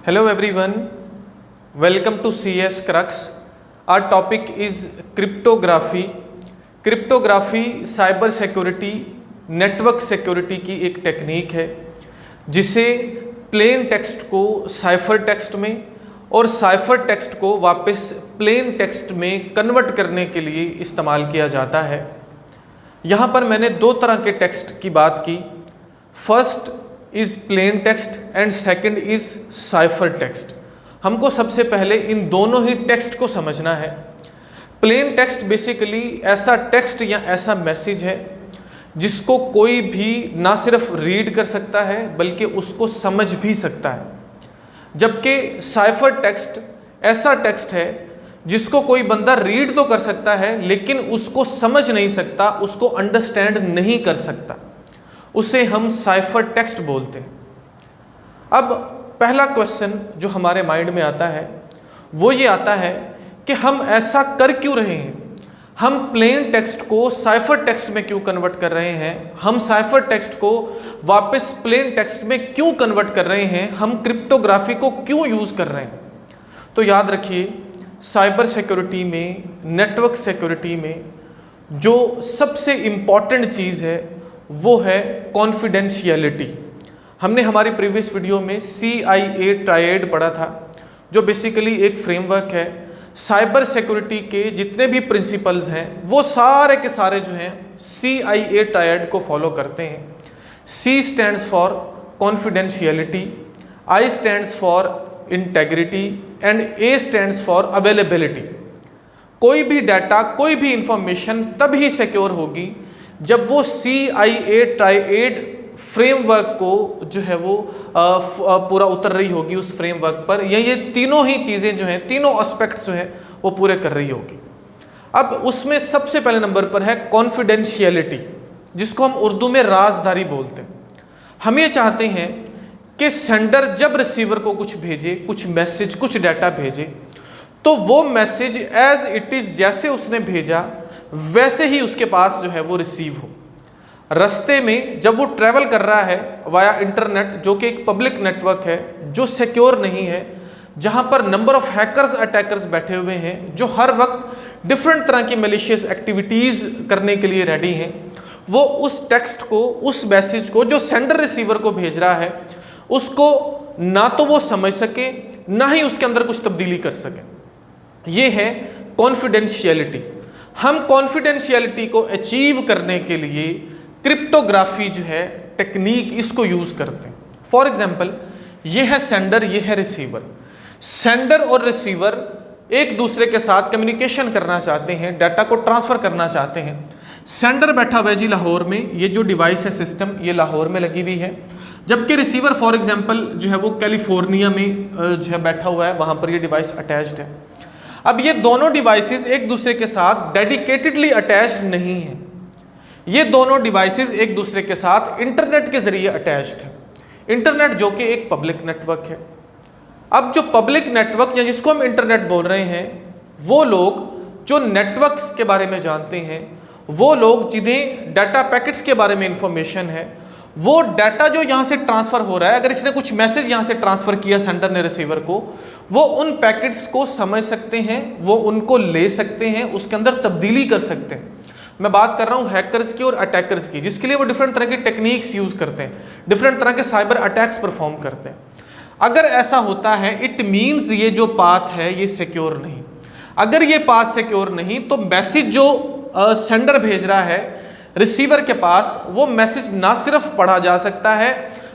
Hello everyone, welcome to CS Crux. Our topic is cryptography. Cryptography cyber security, network security की एक technique है जिसे plain text को cipher text में और साइफर टेक्स्ट को वापस प्लेन टेक्स्ट में कन्वर्ट करने के लिए इस्तेमाल किया जाता है। यहाँ पर मैंने दो तरह के टेक्स्ट की बात की। First is plain text and second is cipher text. हमको सबसे पहले इन दोनों ही टेक्स्ट को समझना है। प्लेन टेक्स्ट बेसिकली ऐसा टेक्स्ट या ऐसा मैसेज है जिसको कोई भी ना सिर्फ रीड कर सकता है बल्कि उसको समझ भी सकता है, जबकि साइफर टेक्स्ट ऐसा टेक्स्ट है जिसको कोई बंदा रीड तो कर सकता है लेकिन उसको समझ नहीं सकता, उसको अंडरस्टैंड नहीं कर सकता। उसे हम साइफर टेक्स्ट बोलते हैं। अब पहला क्वेश्चन जो हमारे माइंड में आता है वो ये आता है कि हम ऐसा कर क्यों रहे हैं, हम प्लेन टेक्स्ट को साइफर टेक्स्ट में क्यों कन्वर्ट कर रहे हैं, हम साइफर टेक्स्ट को वापस प्लेन टेक्स्ट में क्यों कन्वर्ट कर रहे हैं, हम क्रिप्टोग्राफी को क्यों यूज़ कर रहे हैं। तो याद रखिए, साइबर सिक्योरिटी में, नेटवर्क सिक्योरिटी में जो सबसे इम्पॉर्टेंट चीज़ है वो है कॉन्फिडेंशियलिटी। हमने हमारी प्रीवियस वीडियो में CIA ट्रायड पढ़ा था, जो बेसिकली एक फ्रेमवर्क है। साइबर सिक्योरिटी के जितने भी प्रिंसिपल्स हैं वो सारे के सारे जो हैं CIA ट्रायड को फॉलो करते हैं। C stands for confidentiality, I stands for integrity and A stands for availability. कोई भी डाटा, कोई भी इंफॉर्मेशन तभी सिक्योर होगी जब वो CIA ट्रायड फ्रेमवर्क को जो है वो पूरा उतर रही होगी उस फ्रेमवर्क पर, या ये तीनों ही चीज़ें जो हैं, तीनों एस्पेक्ट्स जो हैं वो पूरे कर रही होगी। अब उसमें सबसे पहले नंबर पर है कॉन्फिडेंशियलिटी, जिसको हम उर्दू में राजदारी बोलते हैं। हम ये चाहते हैं कि सेंडर जब रिसीवर को कुछ भेजे, कुछ मैसेज, कुछ डाटा भेजे, तो वो मैसेज एज इट इज़, जैसे उसने भेजा वैसे ही उसके पास जो है वो रिसीव हो। रास्ते में जब वो ट्रैवल कर रहा है वाया इंटरनेट, जो कि एक पब्लिक नेटवर्क है, जो सिक्योर नहीं है, जहां पर नंबर ऑफ हैकर्स, अटैकर्स बैठे हुए हैं जो हर वक्त डिफरेंट तरह की मैलिशियस एक्टिविटीज़ करने के लिए रेडी हैं, वो उस टेक्स्ट को, उस मैसेज को जो सेंडर रिसीवर को भेज रहा है उसको ना तो वो समझ सके, ना ही उसके अंदर कुछ तब्दीली कर सके। ये है कॉन्फिडेंशियलिटी। हम कॉन्फिडेंशियलिटी को अचीव करने के लिए क्रिप्टोग्राफी जो है टेक्निक, इसको यूज़ करते हैं। फॉर एग्जांपल, ये है सेंडर, ये है रिसीवर। सेंडर और रिसीवर एक दूसरे के साथ कम्युनिकेशन करना चाहते हैं, डाटा को ट्रांसफ़र करना चाहते हैं। सेंडर बैठा हुआ है जी लाहौर में, ये जो डिवाइस है, सिस्टम, ये लाहौर में लगी हुई है, जबकि रिसीवर फॉर एग्जांपल जो है वो कैलिफोर्निया में जो है बैठा हुआ है, वहाँ पर ये डिवाइस अटैच्ड है। अब ये दोनों डिवाइसेस एक दूसरे के साथ डेडिकेटेडली अटैच्ड नहीं हैं, ये दोनों डिवाइसेस एक दूसरे के साथ इंटरनेट के ज़रिए अटैच्ड है। इंटरनेट जो कि एक पब्लिक नेटवर्क है। अब जो पब्लिक नेटवर्क या जिसको हम इंटरनेट बोल रहे हैं, वो लोग जो नेटवर्क्स के बारे में जानते हैं, वो लोग जिन्हें डाटा पैकेट्स के बारे में इंफॉर्मेशन है, वो डाटा जो यहाँ से ट्रांसफ़र हो रहा है, अगर इसने कुछ मैसेज यहाँ से ट्रांसफ़र किया सेंडर ने रिसीवर को, वो उन पैकेट्स को समझ सकते हैं, वो उनको ले सकते हैं, उसके अंदर तब्दीली कर सकते हैं। मैं बात कर रहा हूँ हैकर्स की और अटैकर्स की, जिसके लिए वो डिफरेंट तरह की टेक्निक्स यूज़ करते हैं, डिफरेंट तरह के साइबर अटैक्स परफॉर्म करते हैं। अगर ऐसा होता है, इट मीन्स ये जो पाथ है ये सिक्योर नहीं। अगर ये पाथ सिक्योर नहीं तो मैसेज जो सेंडर भेज रहा है रिसीवर के पास, वो मैसेज ना सिर्फ पढ़ा जा सकता है,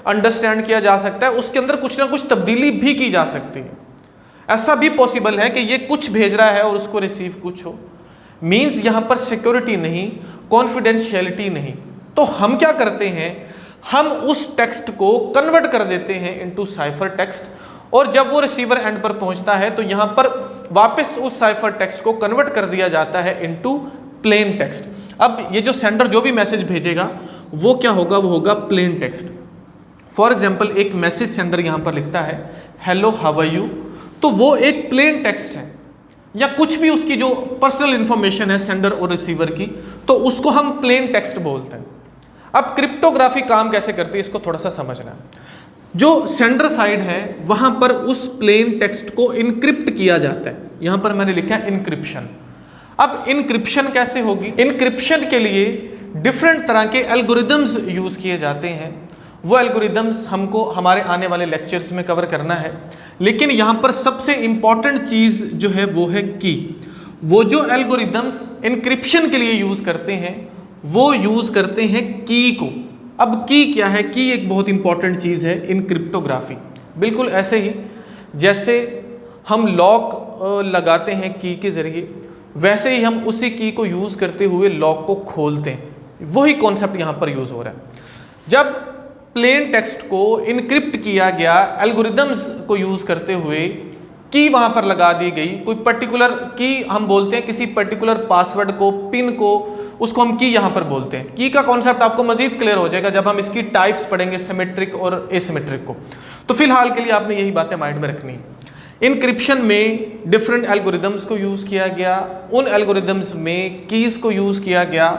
अंडरस्टैंड किया जा सकता है, उसके अंदर कुछ ना कुछ तब्दीली भी की जा सकती है। ऐसा भी पॉसिबल है कि ये कुछ भेज रहा है और उसको रिसीव कुछ हो। मीन्स यहाँ पर सिक्योरिटी नहीं, कॉन्फिडेंशियलिटी नहीं। तो हम क्या करते हैं, हम उस टेक्स्ट को कन्वर्ट कर देते हैं इनटू साइफर टेक्स्ट, और जब वो रिसीवर एंड पर पहुँचता है तो यहाँ पर वापस उस साइफर टेक्स्ट को कन्वर्ट कर दिया जाता है इनटू प्लेन टेक्स्ट। अब ये जो सेंडर जो भी मैसेज भेजेगा वो क्या होगा, वो होगा प्लेन टेक्स्ट। फॉर एग्जांपल, एक मैसेज सेंडर यहाँ पर लिखता है हेलो हाउ आर यू, तो वो एक प्लेन टेक्स्ट है, या कुछ भी उसकी जो पर्सनल इंफॉर्मेशन है सेंडर और रिसीवर की, तो उसको हम प्लेन टेक्स्ट बोलते हैं। अब क्रिप्टोग्राफी काम कैसे करती है इसको थोड़ा सा समझना है। जो सेंडर साइड है वहां पर उस प्लेन टेक्स्ट को इनक्रिप्ट किया जाता है। यहां पर मैंने लिखा है इनक्रिप्शन। अब इनक्रिप्शन कैसे होगी? इनक्रिप्शन के लिए डिफरेंट तरह के एल्गोरिदम्स यूज किए जाते हैं। वो एल्गोरिदम्स हमको हमारे आने वाले लेक्चर्स में कवर करना है, लेकिन यहाँ पर सबसे इम्पॉर्टेंट चीज़ जो है वो है की। वो जो एल्गोरिदम्स इनक्रिप्शन के लिए यूज़ करते हैं वो यूज़ करते हैं की को। अब की क्या है? की एक बहुत इंपॉर्टेंट चीज़ है इन क्रिप्टोग्राफी। बिल्कुल ऐसे ही जैसे हम लॉक लगाते हैं की के ज़रिए, वैसे ही हम उसी की को यूज़ करते हुए लॉक को खोलते हैं। वही कॉन्सेप्ट यहाँ पर यूज़ हो रहा है। जब प्लेन टेक्स्ट को इनक्रिप्ट किया गया एल्गोरिदम्स को यूज़ करते हुए, की वहाँ पर लगा दी गई, कोई पर्टिकुलर की हम बोलते हैं किसी पर्टिकुलर पासवर्ड को, पिन को, उसको हम की यहाँ पर बोलते हैं। की का कॉन्सेप्ट आपको मजीद क्लियर हो जाएगा जब हम इसकी टाइप्स पढ़ेंगे, सिमेट्रिक और एसिमेट्रिक को। तो फिलहाल के लिए आपने यही बातें माइंड में रखनी है। इनक्रिप्शन में डिफरेंट एल्गोरिदम्स को यूज़ किया गया, उन एल्गोरिदम्स में कीज़ को यूज़ किया गया,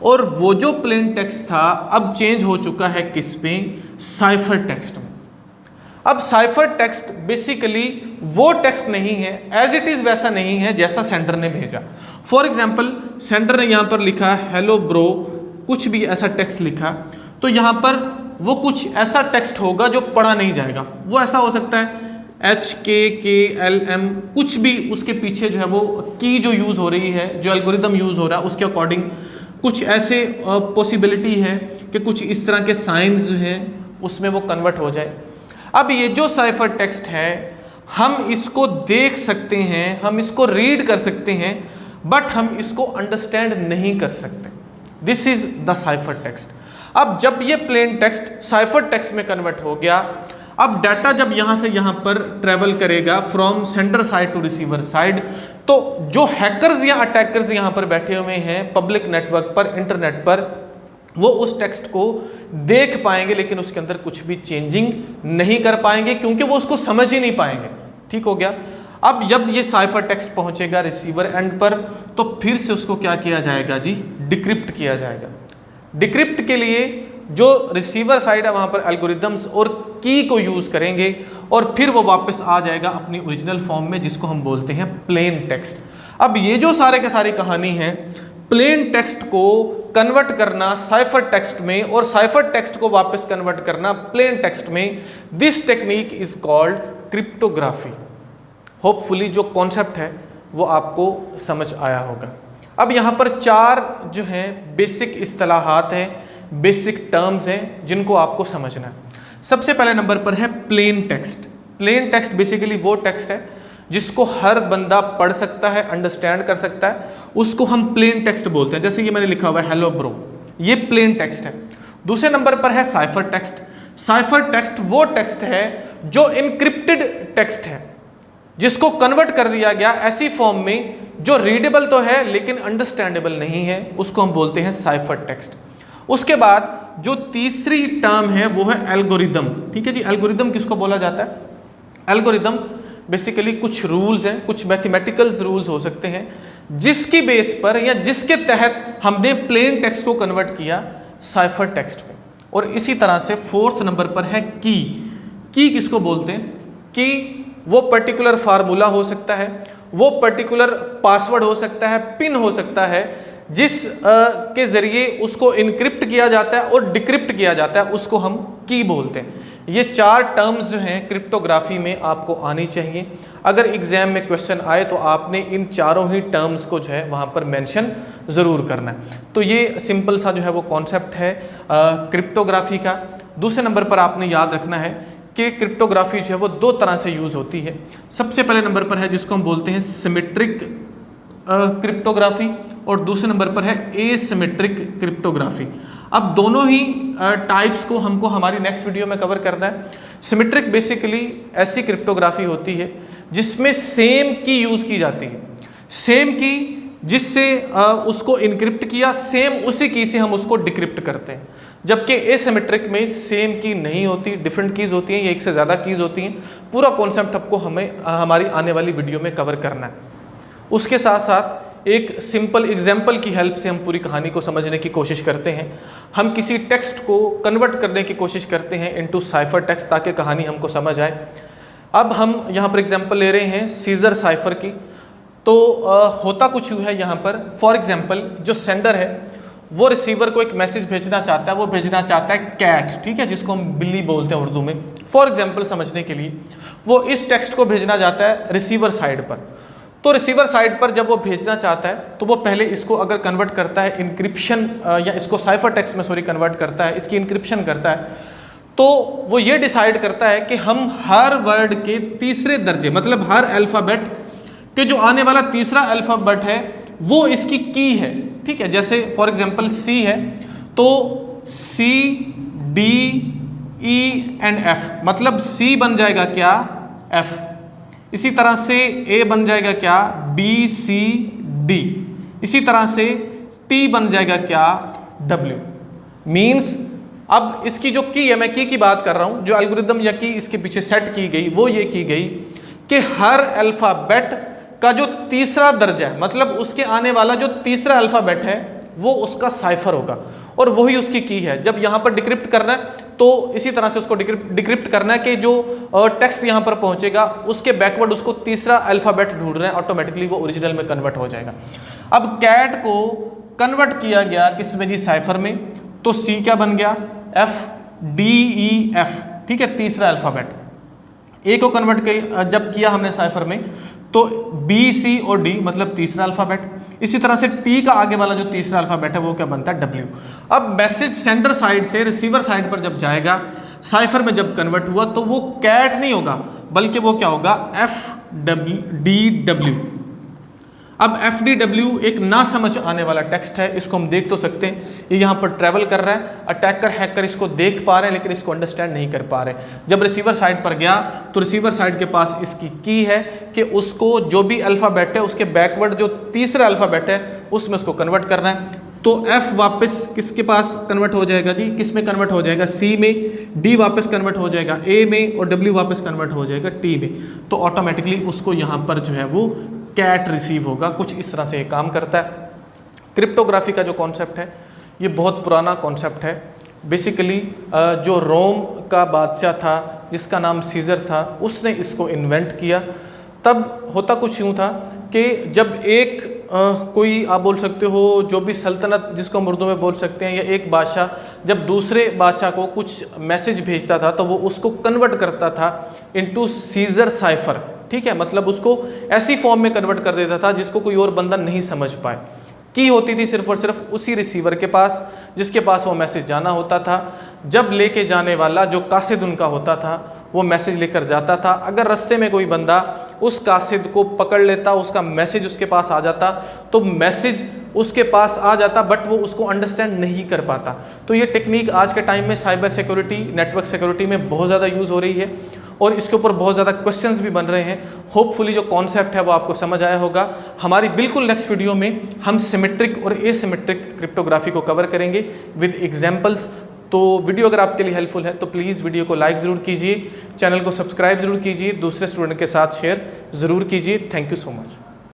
और वो जो प्लेन टेक्स्ट था अब चेंज हो चुका है किस में? साइफर टेक्स्ट में। अब साइफर टेक्स्ट बेसिकली वो टेक्स्ट नहीं है, एज इट इज़ वैसा नहीं है जैसा सेंडर ने भेजा। फॉर एग्जाम्पल सेंडर ने यहाँ पर लिखा हेलो ब्रो, कुछ भी ऐसा टेक्स्ट लिखा, तो यहाँ पर वो कुछ ऐसा टेक्स्ट होगा जो पढ़ा नहीं जाएगा। वो ऐसा हो सकता है HKKLM, कुछ भी उसके पीछे जो है वो की जो यूज़ हो रही है, जो एल्गोरिदम यूज़ हो रहा है उसके अकॉर्डिंग कुछ ऐसे पॉसिबिलिटी है कि कुछ इस तरह के साइंस जो हैं उसमें वो कन्वर्ट हो जाए। अब ये जो साइफर टेक्स्ट है हम इसको देख सकते हैं, हम इसको रीड कर सकते हैं, बट हम इसको अंडरस्टैंड नहीं कर सकते। This is the cipher text. अब जब ये प्लेन टेक्स्ट साइफर टेक्स्ट में कन्वर्ट हो गया, अब डाटा जब यहाँ से यहाँ पर ट्रेवल करेगा from sender side to receiver side, तो जो हैकर्स या अटैकर्स यहाँ पर बैठे हुए हैं पब्लिक नेटवर्क पर, इंटरनेट पर, वो उस टेक्स्ट को देख पाएंगे लेकिन उसके अंदर कुछ भी चेंजिंग नहीं कर पाएंगे क्योंकि वो उसको समझ ही नहीं पाएंगे। ठीक हो गया। अब जब ये साइफर टेक्स्ट पहुंचेगा रिसीवर एंड पर, तो फिर से उसको क्या किया जाएगा जी? डिक्रिप्ट किया जाएगा। डिक्रिप्ट के लिए जो रिसीवर साइड है वहाँ पर एल्गोरिदम्स और की को यूज़ करेंगे और फिर वो वापस आ जाएगा अपनी ओरिजिनल फॉर्म में, जिसको हम बोलते हैं प्लेन टेक्स्ट। अब ये जो सारे के सारी कहानी है, प्लेन टेक्स्ट को कन्वर्ट करना साइफर टेक्स्ट में और साइफर टेक्स्ट को वापस कन्वर्ट करना प्लेन टेक्स्ट में, this technique is called cryptography. Hopefully जो कॉन्सेप्ट है वो आपको समझ आया होगा। अब यहाँ पर चार जो हैं बेसिक इस्तिलाहात हैं, बेसिक टर्म्स हैं जिनको आपको समझना है। सबसे पहले नंबर पर है plain text. Plain text basically वो टेक्स्ट है जिसको हर बंदा पढ़ सकता है, अंडरस्टैंड कर सकता है, उसको हम प्लेन टेक्स्ट बोलते हैं। जैसे ये मैंने लिखा हुआ है हेलो ब्रो, ये प्लेन टेक्स्ट है। दूसरे नंबर पर है साइफर टेक्स्ट। साइफर टेक्स्ट वो टेक्स्ट है जो इनक्रिप्टेड टेक्स्ट है, जिसको कन्वर्ट कर दिया गया ऐसी फॉर्म में जो रीडेबल तो है लेकिन अंडरस्टैंडेबल नहीं है, उसको हम बोलते हैं साइफर टेक्स्ट। उसके बाद जो तीसरी टर्म है वो है एल्गोरिदम। ठीक है जी। एल्गोरिदम किसको बोला जाता है? एल्गोरिदम बेसिकली कुछ रूल्स हैं, कुछ मैथमेटिकल रूल्स हो सकते हैं, जिसकी बेस पर या जिसके तहत हमने प्लेन टेक्स्ट को कन्वर्ट किया साइफर टेक्स्ट में। और इसी तरह से फोर्थ नंबर पर है की। की किसको बोलते हैं? की वो पर्टिकुलर फार्मूला हो सकता है, वो पर्टिकुलर पासवर्ड हो सकता है, पिन हो सकता है, जिस के ज़रिए उसको इनक्रिप्ट किया जाता है और डिक्रिप्ट किया जाता है, उसको हम की बोलते हैं। ये चार टर्म्स जो हैं क्रिप्टोग्राफी में आपको आनी चाहिए। अगर एग्जाम में क्वेश्चन आए तो आपने इन चारों ही टर्म्स को जो है वहाँ पर मेंशन ज़रूर करना है। तो ये सिंपल सा जो है वो कॉन्सेप्ट है क्रिप्टोग्राफी का। दूसरे नंबर पर आपने याद रखना है कि क्रिप्टोग्राफी जो है वो दो तरह से यूज़ होती है। सबसे पहले नंबर पर है जिसको हम बोलते हैं सिमेट्रिक क्रिप्टोग्राफी और दूसरे नंबर पर है एसिमेट्रिक क्रिप्टोग्राफी। अब दोनों ही टाइप्स को हमको हमारी नेक्स्ट वीडियो में कवर करना है। सिमेट्रिक बेसिकली ऐसी क्रिप्टोग्राफी होती है जिसमें सेम की यूज़ की जाती है, सेम की जिससे उसको इनक्रिप्ट किया, सेम उसी की से हम उसको डिक्रिप्ट करते हैं। जबकि एसिमेट्रिक में सेम की नहीं होती, डिफरेंट कीज़ होती हैं, या एक से ज़्यादा कीज़ होती हैं। पूरा कॉन्सेप्ट आपको हमें हमारी आने वाली वीडियो में कवर करना है। उसके साथ साथ एक सिंपल एग्जाम्पल की हेल्प से हम पूरी कहानी को समझने की कोशिश करते हैं। हम किसी टेक्स्ट को कन्वर्ट करने की कोशिश करते हैं इनटू साइफर टेक्स्ट ताकि कहानी हमको समझ आए। अब हम यहाँ पर एग्जाम्पल ले रहे हैं सीजर साइफर की। तो होता कुछ यूँ है यहाँ पर, फॉर एग्जाम्पल जो सेंडर है वो रिसीवर को एक मैसेज भेजना चाहता है, वो भेजना चाहता है कैट, ठीक है, जिसको हम बिल्ली बोलते हैं उर्दू में। फॉर एग्जाम्पल समझने के लिए वो इस टेक्स्ट को भेजना चाहता है रिसीवर साइड पर। तो रिसीवर साइड पर जब वो भेजना चाहता है तो वो पहले इसको अगर कन्वर्ट करता है इंक्रिप्शन या इसको साइफर टेक्स्ट में कन्वर्ट करता है, इसकी इंक्रिप्शन करता है, तो वो ये डिसाइड करता है कि हम हर वर्ड के तीसरे दर्जे मतलब हर अल्फ़ाबेट के जो आने वाला तीसरा अल्फ़ाबेट है वो इसकी की है, ठीक है। जैसे फॉर एग्जांपल सी है तो C D E and F, मतलब सी बन जाएगा क्या एफ। इसी तरह से ए बन जाएगा क्या बी सी डी। इसी तरह से टी बन जाएगा क्या डब्ल्यू। मीन्स अब इसकी जो की है, मैं की बात कर रहा हूं, जो एल्गोरिदम या की इसके पीछे सेट की गई वो ये की गई कि हर अल्फ़ाबेट का जो तीसरा दर्जा है मतलब उसके आने वाला जो तीसरा अल्फ़ाबेट है वो उसका साइफर होगा और वही उसकी की है। जब यहाँ पर डिक्रिप्ट करना है तो इसी तरह से उसको डिक्रिप्ट करना है कि जो टेक्स्ट यहाँ पर पहुँचेगा उसके बैकवर्ड उसको तीसरा अल्फ़ाबेट ढूंढ रहे हैं, ऑटोमेटिकली वो ओरिजिनल में कन्वर्ट हो जाएगा। अब कैट को कन्वर्ट किया गया किस में जी साइफर में, तो सी क्या बन गया एफ डी ई एफ, ठीक है, तीसरा अल्फ़ाबेट। ए को कन्वर्ट जब किया हमने साइफर में तो बी सी और डी मतलब तीसरा अल्फ़ाबेट। इसी तरह से टी का आगे वाला जो तीसरा अल्फ़ाबेट है वो क्या बनता है डब्ल्यू। अब मैसेज सेंडर साइड से रिसीवर साइड पर जब जाएगा साइफर में जब कन्वर्ट हुआ तो वो कैट नहीं होगा बल्कि वो क्या होगा एफ डी डब्ल्यू। अब एफ डी डब्ल्यू एक ना समझ आने वाला टेक्स्ट है, इसको हम देख तो सकते हैं, ये यहाँ पर ट्रैवल कर रहा है, अटैकर हैकर इसको देख पा रहे हैं लेकिन इसको अंडरस्टैंड नहीं कर पा रहे। जब रिसीवर साइड पर गया तो रिसीवर साइड के पास इसकी की है कि उसको जो भी अल्फ़ाबेट है उसके बैकवर्ड जो तीसरा अल्फ़ाबेट है उसमें उसको कन्वर्ट करना है। तो एफ वापस किसके पास कन्वर्ट हो जाएगा जी, किस में कन्वर्ट हो जाएगा सी में, डी वापस कन्वर्ट हो जाएगा ए में और डब्ल्यू वापस कन्वर्ट हो जाएगा टी में। तो ऑटोमेटिकली उसको यहाँ पर जो है वो कैट रिसीव होगा। कुछ इस तरह से ये काम करता है। क्रिप्टोग्राफी का जो कॉन्सेप्ट है ये बहुत पुराना कॉन्सेप्ट है। बेसिकली जो रोम का बादशाह था जिसका नाम सीजर था उसने इसको इन्वेंट किया। तब होता कुछ यूँ था कि जब एक कोई आप बोल सकते हो जो भी सल्तनत जिसको हम उर्दू में बोल सकते हैं या एक बादशाह जब दूसरे बादशाह को कुछ मैसेज भेजता था तो वो उसको कन्वर्ट करता था इनटू सीजर साइफर, ठीक है, मतलब उसको ऐसी फॉर्म में कन्वर्ट कर देता था जिसको कोई और बंदा नहीं समझ पाए। की होती थी सिर्फ और सिर्फ उसी रिसीवर के पास जिसके पास वो मैसेज जाना होता था। जब लेके जाने वाला जो कासिद उनका होता था वो मैसेज लेकर जाता था। अगर रास्ते में कोई बंदा उस कासिद को पकड़ लेता, उसका मैसेज उसके पास आ जाता तो मैसेज उसके पास आ जाता बट वो उसको अंडरस्टैंड नहीं कर पाता। तो ये टेक्निक आज के टाइम में साइबर सिक्योरिटी, नेटवर्क सिक्योरिटी में बहुत ज़्यादा यूज़ हो रही है और इसके ऊपर बहुत ज़्यादा क्वेश्चंस भी बन रहे हैं। होपफुली जो कॉन्सेप्ट है वो आपको समझ आया होगा। हमारी बिल्कुल नेक्स्ट वीडियो में हम सिमेट्रिक और एसिमेट्रिक क्रिप्टोग्राफी को कवर करेंगे विद एग्जांपल्स। तो वीडियो अगर आपके लिए हेल्पफुल है तो प्लीज़ वीडियो को लाइक ज़रूर कीजिए, चैनल को सब्सक्राइब ज़रूर कीजिए, दूसरे स्टूडेंट के साथ शेयर ज़रूर कीजिए। Thank you so much.